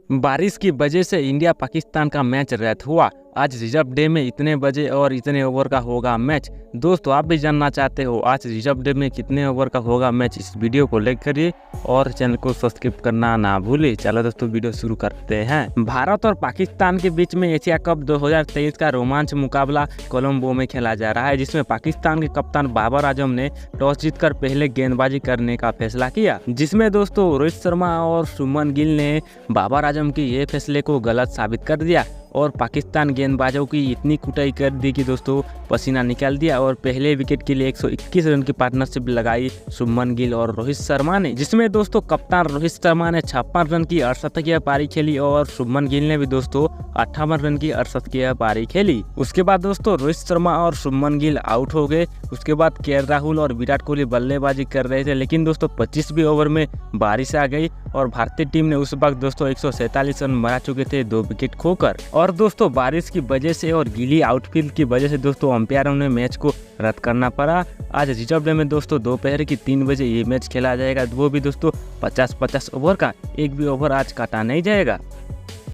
बारिश की वजह से इंडिया पाकिस्तान का मैच रद्द हुआ। आज रिजर्व डे में इतने बजे और इतने ओवर का होगा मैच। दोस्तों आप भी जानना चाहते हो आज रिजर्व डे में कितने ओवर का होगा मैच, इस वीडियो को लाइक करिए और चैनल को सब्सक्राइब करना ना भूलिए। चलो दोस्तों वीडियो शुरू करते हैं। भारत और पाकिस्तान के बीच में एशिया कप 2023 का रोमांच मुकाबला कोलंबो में खेला जा रहा है, जिसमें पाकिस्तान के कप्तान बाबर आजम ने टॉस जीतकर पहले गेंदबाजी करने का फैसला किया, जिसमें दोस्तों रोहित शर्मा और शुभमन गिल ने बाबर आजम के ये फैसले को गलत साबित कर दिया और पाकिस्तान गेंदबाजों की इतनी कुटाई कर दी कि दोस्तों पसीना निकाल दिया और पहले विकेट के लिए 121 रन की पार्टनरशिप लगाई शुभमन गिल और रोहित शर्मा ने, जिसमें दोस्तों कप्तान रोहित शर्मा ने 56 रन की 68 पारी खेली और शुभमन गिल ने भी दोस्तों 58 रन की 68 पारी खेली। उसके बाद दोस्तों रोहित शर्मा और शुभमन गिल आउट हो गए। उसके बाद के राहुल और विराट कोहली बल्लेबाजी कर रहे थे, लेकिन दोस्तों 25वें ओवर में बारिश आ गई और भारतीय टीम ने उस वक्त दोस्तों 147 रन बना चुके थे 2 विकेट खोकर। और दोस्तों बारिश की वजह से और गीली आउटफील्ड की वजह से दोस्तों अंपायरों ने मैच को रद्द करना पड़ा। आज रिजर्व डे में दोस्तों दोपहर की 3 बजे ये मैच खेला जाएगा, वो भी दोस्तों 50-50 ओवर का, एक भी ओवर आज काटा नहीं जाएगा।